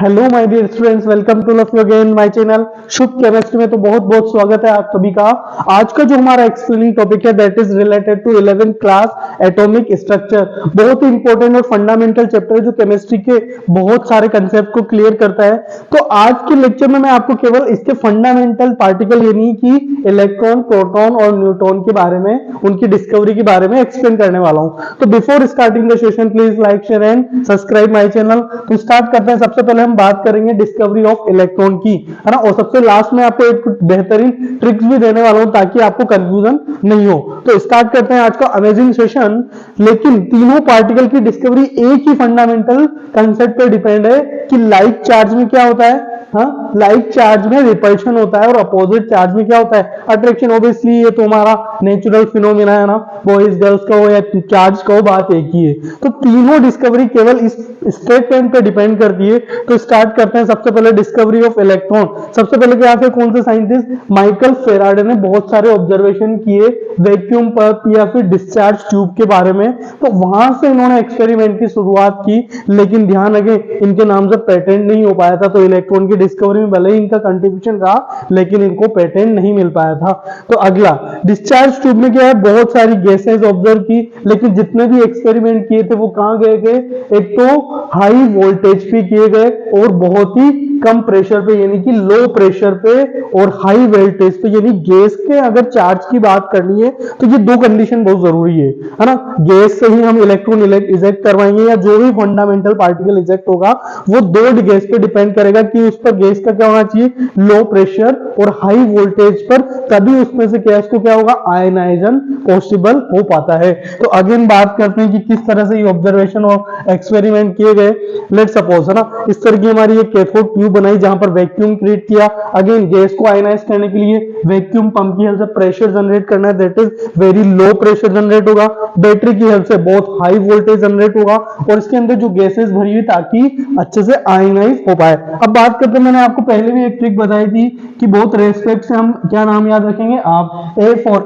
Hello my dear students, welcome to love you again my channel Shubh chemistry में। तो बहुत बहुत स्वागत है आप सभी का। आज का जो हमारा एक्सप्लेनिंग टॉपिक है that is related to 11th class atomic structure. बहुत ही इंपॉर्टेंट और फंडामेंटल चैप्टर है जो केमिस्ट्री के बहुत सारे कंसेप्ट को क्लियर करता है। तो आज के लेक्चर में मैं आपको केवल इसके फंडामेंटल पार्टिकल यानी कि इलेक्ट्रॉन, प्रोटॉन और न्यूट्रॉन के बारे में, उनकी डिस्कवरी के बारे में एक्सप्लेन करने वाला हूं। तो before starting the session please like, share and subscribe my channel. तो स्टार्ट करते हैं। सबसे पहले हम बात करेंगे डिस्कवरी ऑफ इलेक्ट्रॉन की, है ना। और सबसे लास्ट में आपको एक बेहतरीन ट्रिक्स भी देने वाला हूं ताकि आपको कंफ्यूजन नहीं हो। तो स्टार्ट करते हैं आज का अमेजिंग सेशन। लेकिन तीनों पार्टिकल की डिस्कवरी एक ही फंडामेंटल कंसेप्ट पर डिपेंड है कि लाइक चार्ज में क्या होता है। हाँ, लाइक चार्ज में रिपल्शन होता है और अपोजिट चार्ज में क्या होता है, अट्रैक्शन। ऑब्वियसली ये तो हमारा नेचुरल फिनोमिना है ना, बॉयज गर्ल्स का हो या चार्ज का हो, बात एक ही है। तो तीनों डिस्कवरी केवल इस स्टेटमेंट पे डिपेंड करती है। तो स्टार्ट करते हैं। सबसे पहले डिस्कवरी ऑफ इलेक्ट्रॉन। सबसे पहले क्या थे, कौन से साइंटिस्ट, माइकल फेराडे ने बहुत सारे ऑब्जर्वेशन किए वैक्यूम पंप या फिर डिस्चार्ज ट्यूब के बारे में। तो वहां से इन्होंने एक्सपेरिमेंट की शुरुआत की। लेकिन ध्यान रखें, इनके नाम से पेटेंट नहीं हो पाया था। तो इलेक्ट्रॉन की डिस्कवरी में भले ही इनका कंट्रीब्यूशन रहा लेकिन इनको पेटेंट नहीं मिल पाया था। तो अगला डिस्चार्ज ट्यूब में क्या है, बहुत सारी गैसेस ऑब्जर्व की। लेकिन जितने भी एक्सपेरिमेंट किए थे वो कहां गए थे, एक तो हाई वोल्टेज पे किए गए और बहुत ही कम प्रेशर पे यानी कि लो प्रेशर पे और हाई वोल्टेज पे। यानी गैस के अगर चार्ज की बात करनी है तो ये दो कंडीशन बहुत जरूरी है ना। गैस से ही हम इलेक्ट्रॉन इजेक्ट करवाएंगे या जो भी फंडामेंटल पार्टिकल इजेक्ट होगा वो दो गैस पे डिपेंड करेगा कि उस पर गैस का क्या होना चाहिए, लो प्रेशर और हाई वोल्टेज पर, तभी उसमें से गैस को क्या होगा, आयनाइजन पॉसिबल हो पाता है। तो अगेन बात करते हैं कि किस तरह से ये ऑब्जर्वेशन और एक्सपेरिमेंट किए गए। लेट सपोज, है ना, इस तरह की हमारी एक कैथोड ट्यूब बनाई जहां पर वैक्यूम क्रिएट किया। अगेन गैस को आयनाइज करने के लिए वैक्यूम पंप की हेल्प से प्रेशर जनरेट करना है, that is very low pressure generate होगा। बैटरी की हेल्प से बहुत हाई वोल्टेज जनरेट होगा और इसके अंदर जो गैसेस भरी हुई ताकि अच्छे से आयनाइज हो पाए। अब बात करते हैं, मैंने आपको पहले भी एक ट्रिक बताई थी कि बहुत रेस्पेक्ट से हम क्या नाम याद रखेंगे आप, A for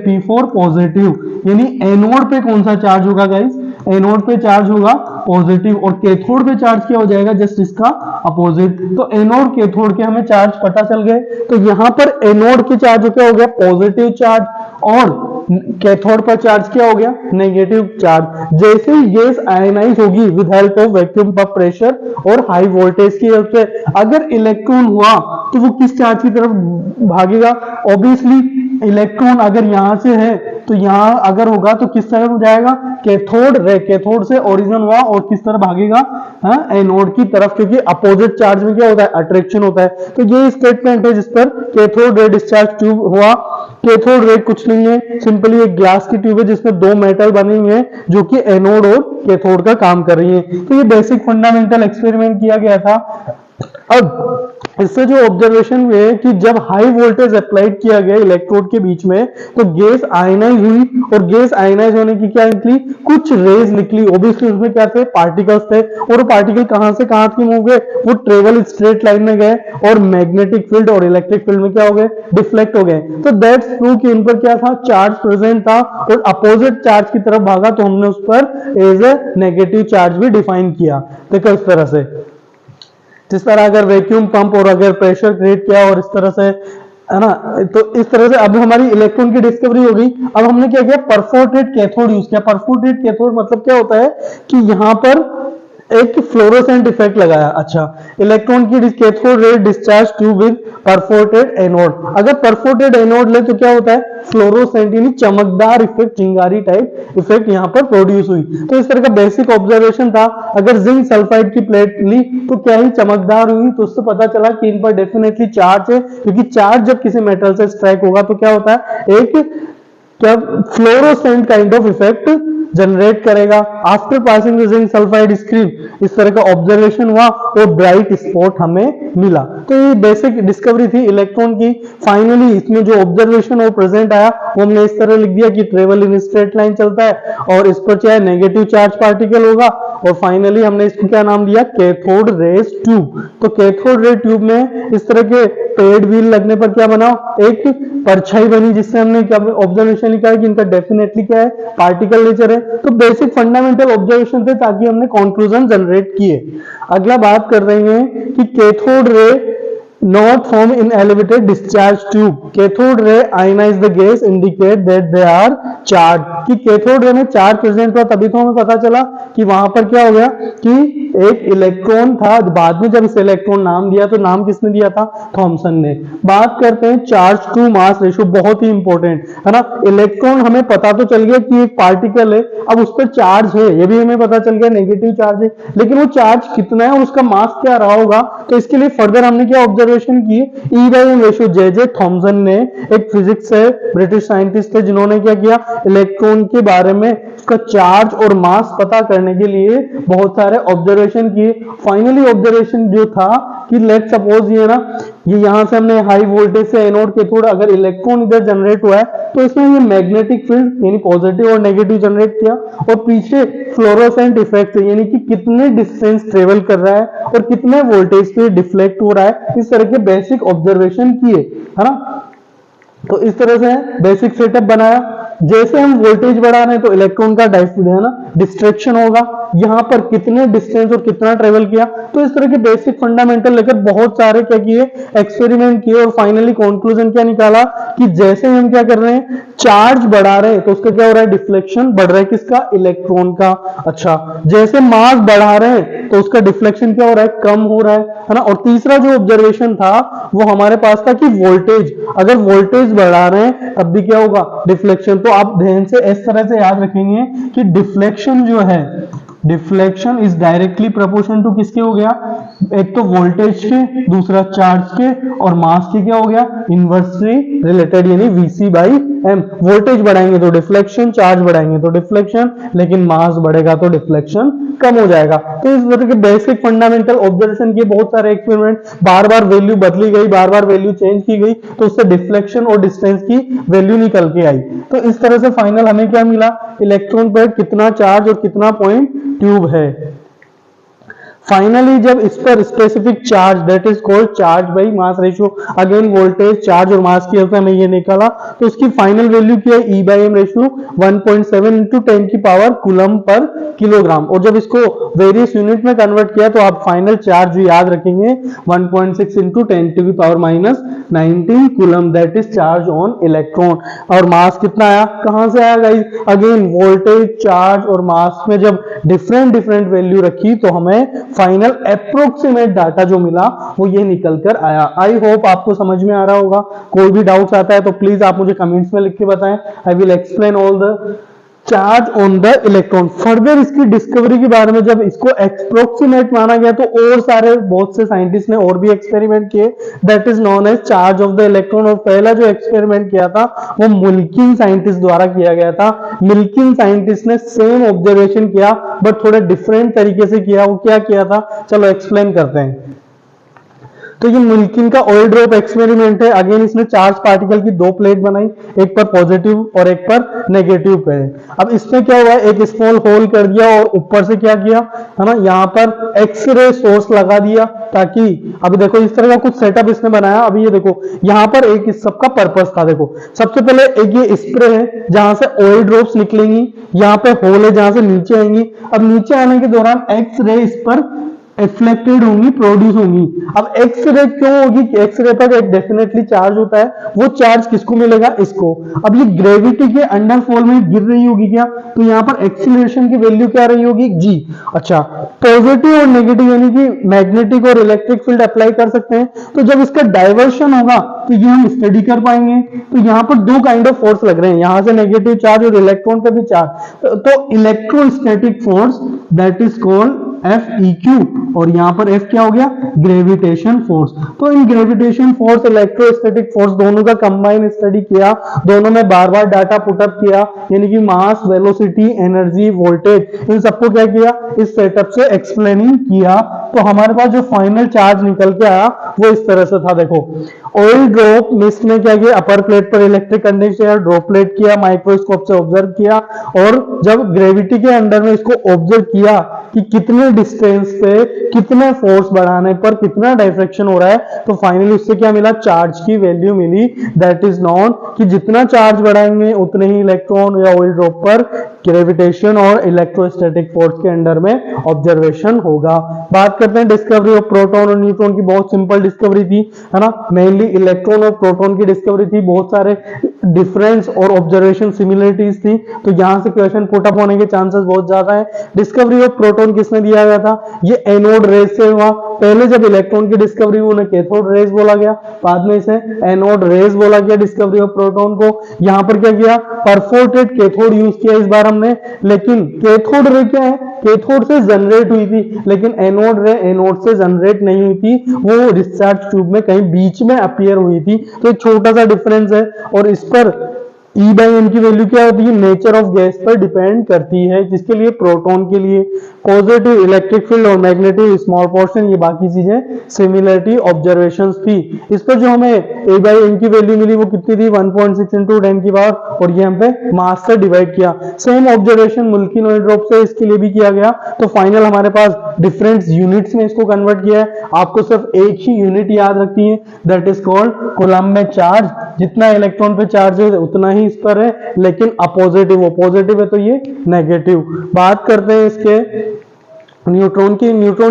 P for positive, यानी एनोड पे कौन सा चार्ज होगा गाइस, एनोड पे चार्ज होगा पॉजिटिव और कैथोड पे चार्ज क्या हो जाएगा, जस्ट इसका अपोजिट। तो एनोड कैथोड के हमें चार्ज पता चल गए। तो यहां पर एनोड के चार्ज क्या हो गया, पॉजिटिव चार्ज, और कैथोड पर चार्ज क्या हो गया, नेगेटिव चार्ज। जैसे ही गैस आयनाइज होगी with help of vacuum pump pressure और हाई वोल्टेज की हेल्प से, अगर इलेक्ट्रॉन हुआ तो वो किस चार्ज की तरफ भागेगा। ऑब्वियसली इलेक्ट्रॉन अगर यहां से है तो यहां अगर होगा तो किस तरफ जाएगा, कैथोड रे, कैथोड से ओरिजिन हुआ और किस तरफ भागेगा, एनोड की तरफ, क्योंकि अपोजिट चार्ज में क्या होता है, अट्रैक्शन होता है। तो ये स्टेटमेंट है जिस पर कैथोड रे डिस्चार्ज ट्यूब हुआ। कैथोड रे कुछ नहीं है, सिंपली एक ग्लास की ट्यूब है जिसमें दो मेटल बने हुए हैं जो कि एनोड और कैथोड का काम कर रही है। तो ये बेसिक फंडामेंटल एक्सपेरिमेंट किया गया था। अब इससे जो ऑब्जर्वेशन हुए कि जब हाई वोल्टेज अप्लाइड किया गया इलेक्ट्रोड के बीच में तो गैस आयनाइज हुई और गैस आयनाइज होने की क्या निकली, कुछ रेज निकली। ऑब्वियसली उसमें क्या थे, पार्टिकल्स थे, और पार्टिकल कहां से कहां की मूव गए, वो ट्रेवल स्ट्रेट लाइन में गए और मैग्नेटिक फील्ड और इलेक्ट्रिक फील्ड में क्या हो गए, डिफ्लेक्ट हो गए। तो दैट्स प्रूव कि उन पर क्या था, चार्ज प्रेजेंट था और अपोजिट चार्ज की तरफ भागा तो हमने उस पर एज ए नेगेटिव चार्ज भी डिफाइन किया। देखो इस तरह से, जिस तरह अगर वैक्यूम पंप और अगर प्रेशर क्रिएट किया और इस तरह से, है ना, तो इस तरह से अब हमारी इलेक्ट्रॉन की डिस्कवरी हो गई। अब हमने क्या किया, परफोरेटेड कैथोड यूज किया। परफोरेटेड कैथोड मतलब क्या होता है कि यहां पर एक फ्लोरोसेंट इफेक्ट लगाया। अच्छा, इलेक्ट्रॉन की cathode ray discharge tube with perforated anode. अगर परफोरेटेड एनोड ले तो क्या होता है, फ्लोरोसेंट यानी चमकदार इफेक्ट, चिंगारी टाइप इफेक्ट यहां पर प्रोड्यूस हुई। तो इस तरह का बेसिक ऑब्जर्वेशन था। अगर जिंक सल्फाइड की प्लेट ली तो क्या ही चमकदार हुई, तो उससे पता चला कि इन पर डेफिनेटली चार्ज है, क्योंकि चार्ज जब किसी मेटल से स्ट्राइक होगा तो क्या होता है, एक क्या fluorescent kind of effect generate करेगा। After passing the zinc sulphide screen, इस तरह का ऑब्जर्वेशन हुआ और ब्राइट स्पॉट हमें मिला। तो ये बेसिक डिस्कवरी थी इलेक्ट्रॉन की। फाइनली इसमें जो ऑब्जर्वेशन और प्रेजेंट आया वो हमने इस तरह लिख दिया कि ट्रेवल इन स्ट्रेट लाइन चलता है और इस पर चाहे नेगेटिव चार्ज पार्टिकल होगा और फाइनली हमने इसको क्या नाम दिया, कैथोड रेज ट्यूब। तो कैथोड रे ट्यूब में इस तरह के पेड व्हील लगने पर क्या बना, एक परछाई बनी, जिससे हमने क्या ऑब्जर्वेशन लिखा है कि इनका डेफिनेटली क्या है, पार्टिकल नेचर है। तो बेसिक फंडामेंटल ऑब्जर्वेशन थे ताकि हमने कंक्लूजन जनरेट किए। अगला बात कर रहे हैं कि cathode ray not form in elevated discharge tube. Cathode ray ionize the gas indicate that they are charged. कि कैथोड रे में चार्ज प्रेजेंट हुआ, तभी तो हमें पता चला कि वहां पर क्या हो गया कि एक इलेक्ट्रॉन था। बाद में जब इस इलेक्ट्रॉन नाम दिया तो नाम किसने दिया था, थॉमसन ने। बात करते हैं चार्ज टू मास रेशियो, बहुत ही इंपॉर्टेंट है ना। इलेक्ट्रॉन हमें पता तो चल गया कि एक पार्टिकल है, अब उस पर चार्ज है ये भी हमें पता चल गया, नेगेटिव चार्ज है, लेकिन वो चार्ज कितना है और उसका मास क्या रहा होगा। तो इसके लिए फर्दर हमने क्या ऑब्जर्वेशन की, E/m रेशियो। जे थॉमसन ने, एक फिजिक्स से ब्रिटिश साइंटिस्ट थे, जिन्होंने क्या किया, इलेक्ट्रॉन के बारे में उसका चार्ज और मास पता करने के लिए बहुत सारे ऑब्जर्वेशन किए। फाइनली ऑब्जर्वेशन जो था कि लेट सपोज ये ना, ये यहां से हमने हाई वोल्टेज से एनोड कैथोड, अगर इलेक्ट्रॉन इधर जनरेट हुआ है तो इसमें ये मैग्नेटिक फील्ड यानी पॉजिटिव और नेगेटिव जनरेट किया, और पीछे फ्लोरोसेंट इफेक्ट यानी कि कितने डिस्टेंस ट्रेवल कर रहा है और कितने वोल्टेज पे डिफ्लेक्ट हो रहा है, इस तरह के बेसिक ऑब्जर्वेशन किए, है ना। तो इस तरह से बेसिक सेटअप बनाया। जैसे हम वोल्टेज बढ़ा रहे हैं तो इलेक्ट्रॉन का है ना डिस्ट्रैक्शन होगा, यहां पर कितने डिस्टेंस और कितना ट्रेवल किया। तो इस तरह के बेसिक फंडामेंटल लेकर बहुत सारे क्या किए, एक्सपेरिमेंट किए, और फाइनली कंक्लूजन क्या निकाला कि जैसे हम क्या कर रहे हैं, चार्ज बढ़ा रहे हैं तो उसका क्या हो रहा है, डिफ्लेक्शन बढ़ रहा है, किसका, इलेक्ट्रॉन का। अच्छा, जैसे मास बढ़ा रहे हैं तो उसका डिफ्लेक्शन क्या हो रहा है, कम हो रहा है ना। और तीसरा जो ऑब्जर्वेशन था वो हमारे पास था कि वोल्टेज, अगर वोल्टेज बढ़ा रहे हैं तब भी क्या होगा, डिफ्लेक्शन। तो आप ध्यान से इस तरह से याद रखेंगे कि डिफ्लेक्शन जो है, deflection is directly proportional to किसके हो गया, एक तो वोल्टेज के, दूसरा चार्ज के, और मास के क्या हो गया, इनवर्सली रिलेटेड यानी Vc/m। वोल्टेज बढ़ाएंगे तो डिफ्लेक्शन, चार्ज बढ़ाएंगे तो डिफ्लेक्शन, लेकिन मास बढ़ेगा तो डिफ्लेक्शन कम हो जाएगा। तो इस तरह के बेसिक फंडामेंटल ऑब्जर्वेशन किए, बहुत सारे एक्सपेरिमेंट, बार बार वैल्यू बदली गई, बार बार वैल्यू चेंज की गई, तो उससे डिफ्लेक्शन और डिस्टेंस की वैल्यू निकल के आई। तो इस तरह से फाइनल हमें क्या मिला, इलेक्ट्रॉन पर कितना चार्ज और कितना पॉइंट ट्यूब है। फाइनली जब इस पर specific charge that is called charge by mass ratio, again voltage, charge और मास की हेल्प से हमें ये निकाला, तो इसकी फाइनल वैल्यू क्या है, E/m रेशियो 1.7 × 10 की पावर कूलम पर किलोग्राम। और जब इसको वेरियस यूनिट में कन्वर्ट किया तो आप फाइनल चार्ज याद रखेंगे 1.6 × 10⁻⁹ coulomb, that is charge on electron. और मास कितना आया, कहां से आया गाइस, अगेन वोल्टेज, चार्ज और मास में जब डिफरेंट वैल्यू रखी तो हमें फाइनल अप्रोक्सीमेट डाटा जो मिला वो ये निकल कर आया। आई होप आपको समझ में आ रहा होगा। कोई भी डाउट्स आता है तो प्लीज आप मुझे कमेंट्स में लिख के बताएं। I will explain all the charge on the electron. Further इसकी डिस्कवरी के बारे में जब इसको अप्रोक्सीमेट माना गया तो और सारे बहुत से साइंटिस्ट ने और भी एक्सपेरिमेंट किए, that is known as charge of the electron. और पहला जो एक्सपेरिमेंट किया था वो मिल्किन साइंटिस्ट द्वारा किया गया था। मिल्किन साइंटिस्ट ने सेम ऑब्जर्वेशन किया बट थोड़ा डिफरेंट तरीके से किया। वो क्या किया था, चलो एक्सप्लेन करते हैं। तो ये मिल्किन का ऑयल ड्रॉप एक्सपेरिमेंट है। अगेन इसने चार्ज पार्टिकल की दो प्लेट बनाई, एक पर पॉजिटिव और एक पर नेगेटिव पे। अब इसमें क्या हुआ, एक स्मॉल होल कर दिया और ऊपर से क्या किया, है ना, यहाँ पर एक्सरे सोर्स लगा दिया ताकि, अभी देखो इस तरह का कुछ सेटअप इसने बनाया। अभी ये देखो यहाँ पर एक इस सबका पर्पस था। देखो सबसे पहले एक ये स्प्रे है जहां से ऑयल ड्रॉप्स निकलेंगी, यहाँ पे होल है जहां से नीचे आएंगी। अब नीचे आने के दौरान एक्स रे इस पर रिफ्लेक्टेड होंगी, प्रोड्यूस होंगी। अब एक्सरे क्यों होगी, एक्सरे पर एक डेफिनेटली चार्ज होता है, वो चार्ज किसको मिलेगा, इसको। अब ये ग्रेविटी के अंडर फॉल में गिर रही होगी क्या, तो यहाँ पर एक्सीलरेशन की वैल्यू क्या रही होगी, जी। अच्छा, पॉजिटिव और नेगेटिव यानी कि मैग्नेटिक और इलेक्ट्रिक फील्ड अप्लाई कर सकते हैं। तो जब इसका डाइवर्शन होगा तो ये हम स्टडी कर पाएंगे। तो यहाँ पर दो काइंड ऑफ फोर्स लग रहे हैं, यहां से नेगेटिव चार्ज और इलेक्ट्रॉन पे भी चार्ज। तो electrostatic force that is called FeQ, और यहां पर F क्या हो गया, ग्रेविटेशन फोर्स। तो इन ग्रेविटेशन फोर्स, इलेक्ट्रोस्टैटिक फोर्स दोनों का कंबाइन स्टडी किया, दोनों में बार बार डाटा पुटअप किया, यानी कि मास, वेलोसिटी, एनर्जी, वोल्टेज, इन सबको क्या किया, इस सेटअप से एक्सप्लेनिंग किया। तो हमारे पास जो फाइनल चार्ज निकल के आया वो इस तरह से था। देखो ऑयल ड्रॉप मिस्ट ने क्या किया, अपर प्लेट पर इलेक्ट्रिक कंडेंसर ड्रॉपलेट किया, माइक्रोस्कोप से ऑब्जर्व किया, और जब ग्रेविटी के अंडर में इसको ऑब्जर्व किया कि कितने डिस्टेंस पे कितने फोर्स बढ़ाने पर कितना डायफ्रेक्शन हो रहा है, तो फाइनली उससे क्या मिला, चार्ज की वैल्यू मिली। दैट इज नॉन कि जितना चार्ज बढ़ाएंगे उतने ही इलेक्ट्रॉन या ऑयल ड्रॉप पर ग्रेविटेशन और इलेक्ट्रोस्टैटिक फोर्स के अंडर में ऑब्जर्वेशन होगा। बात करते हैं डिस्कवरी ऑफ प्रोटॉन और न्यूट्रॉन की। बहुत सिंपल डिस्कवरी थी, है ना, मेनली इलेक्ट्रॉन और प्रोटॉन की डिस्कवरी थी। बहुत सारे डिफरेंस और ऑब्जर्वेशन सिमिलरिटीज थी, तो यहां से क्वेश्चन पुट अप होने के चांसेस बहुत ज्यादा है। डिस्कवरी ऑफ प्रोटॉन किसने दिया गया था, ये एनोड रेज से हुआ। पहले जब इलेक्ट्रॉन की डिस्कवरी हुई उन्हें कैथोड रेज बोला गया, बाद में इसे एनोड रेज बोला गया डिस्कवरी ऑफ प्रोटॉन को। यहां पर क्या किया, परफोर्टेड कैथोड यूज किया इस बार हमने, लेकिन कैथोड रे क्या है, कैथोड से जनरेट हुई थी, लेकिन एनोड रे एनोड से जनरेट नहीं हुई थी, वो डिस्चार्ज ट्यूब में कहीं बीच में अपीयर हुई थी। तो एक छोटा सा डिफरेंस है, और इस पर E बाई एम की वैल्यू क्या होती है, नेचर ऑफ गैस पर डिपेंड करती है, जिसके लिए प्रोटॉन के लिए पॉजिटिव इलेक्ट्रिक फील्ड और मैग्नेटिक स्मॉल पोर्शन, ये बाकी चीजें सिमिलरिटी ऑब्जर्वेशंस थी। इस पर जो हमें A बाई एम की वैल्यू मिली वो कितनी थी, 1.6 इंटू 10 की पावर, और ये हम पे मास से डिवाइड किया। सेम ऑब्जर्वेशन मुल्की ऑयल ड्रॉप से इसके लिए भी किया गया। तो फाइनल हमारे पास डिफरेंट यूनिट्स में इसको कन्वर्ट किया है। आपको सिर्फ एक ही यूनिट याद रखनी है, दैट इज कॉल्ड कूलम्ब में चार्ज। जितना इलेक्ट्रॉन पे चार्ज है उतना ही इस पर है, लेकिन अपोजिटिव पॉजिटिव है तो ये नेगेटिव। बात करते हैं इसके न्यूट्रॉन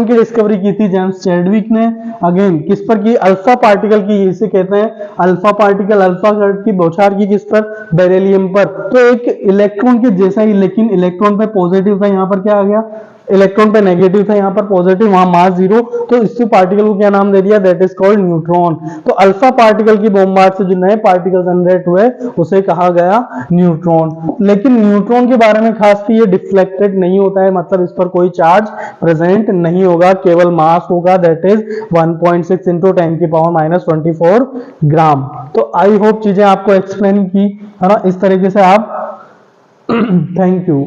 की डिस्कवरी की थी जेम्स चैडविक ने। अगेन किस पर की, अल्फा पार्टिकल की, इसे कहते हैं अल्फा पार्टिकल। अल्फा की बौछार की किस पर, बेरिलियम पर। तो एक इलेक्ट्रॉन के जैसा ही, लेकिन इलेक्ट्रॉन पे पॉजिटिव था, यहाँ पर क्या आ गया, इलेक्ट्रॉन पे नेगेटिव था, यहाँ पर पॉजिटिव, वहां मास जीरो, तो इससे पार्टिकल को क्या नाम दे दिया, दैट इज कॉल्ड न्यूट्रॉन। तो अल्फा पार्टिकल की बॉम्बार्ड से जो नए पार्टिकल जनरेट हुए उसे कहा गया न्यूट्रॉन। लेकिन न्यूट्रॉन के बारे में खास की, ये डिफ्लेक्टेड नहीं होता है, मतलब इस पर कोई चार्ज प्रेजेंट नहीं होगा, केवल मास होगा, दैट इज 1.6 इंटू 10 की पावर माइनस 24 ग्राम। तो आई होप चीजें आपको एक्सप्लेन की, है ना, इस तरीके से आप थैंक यू।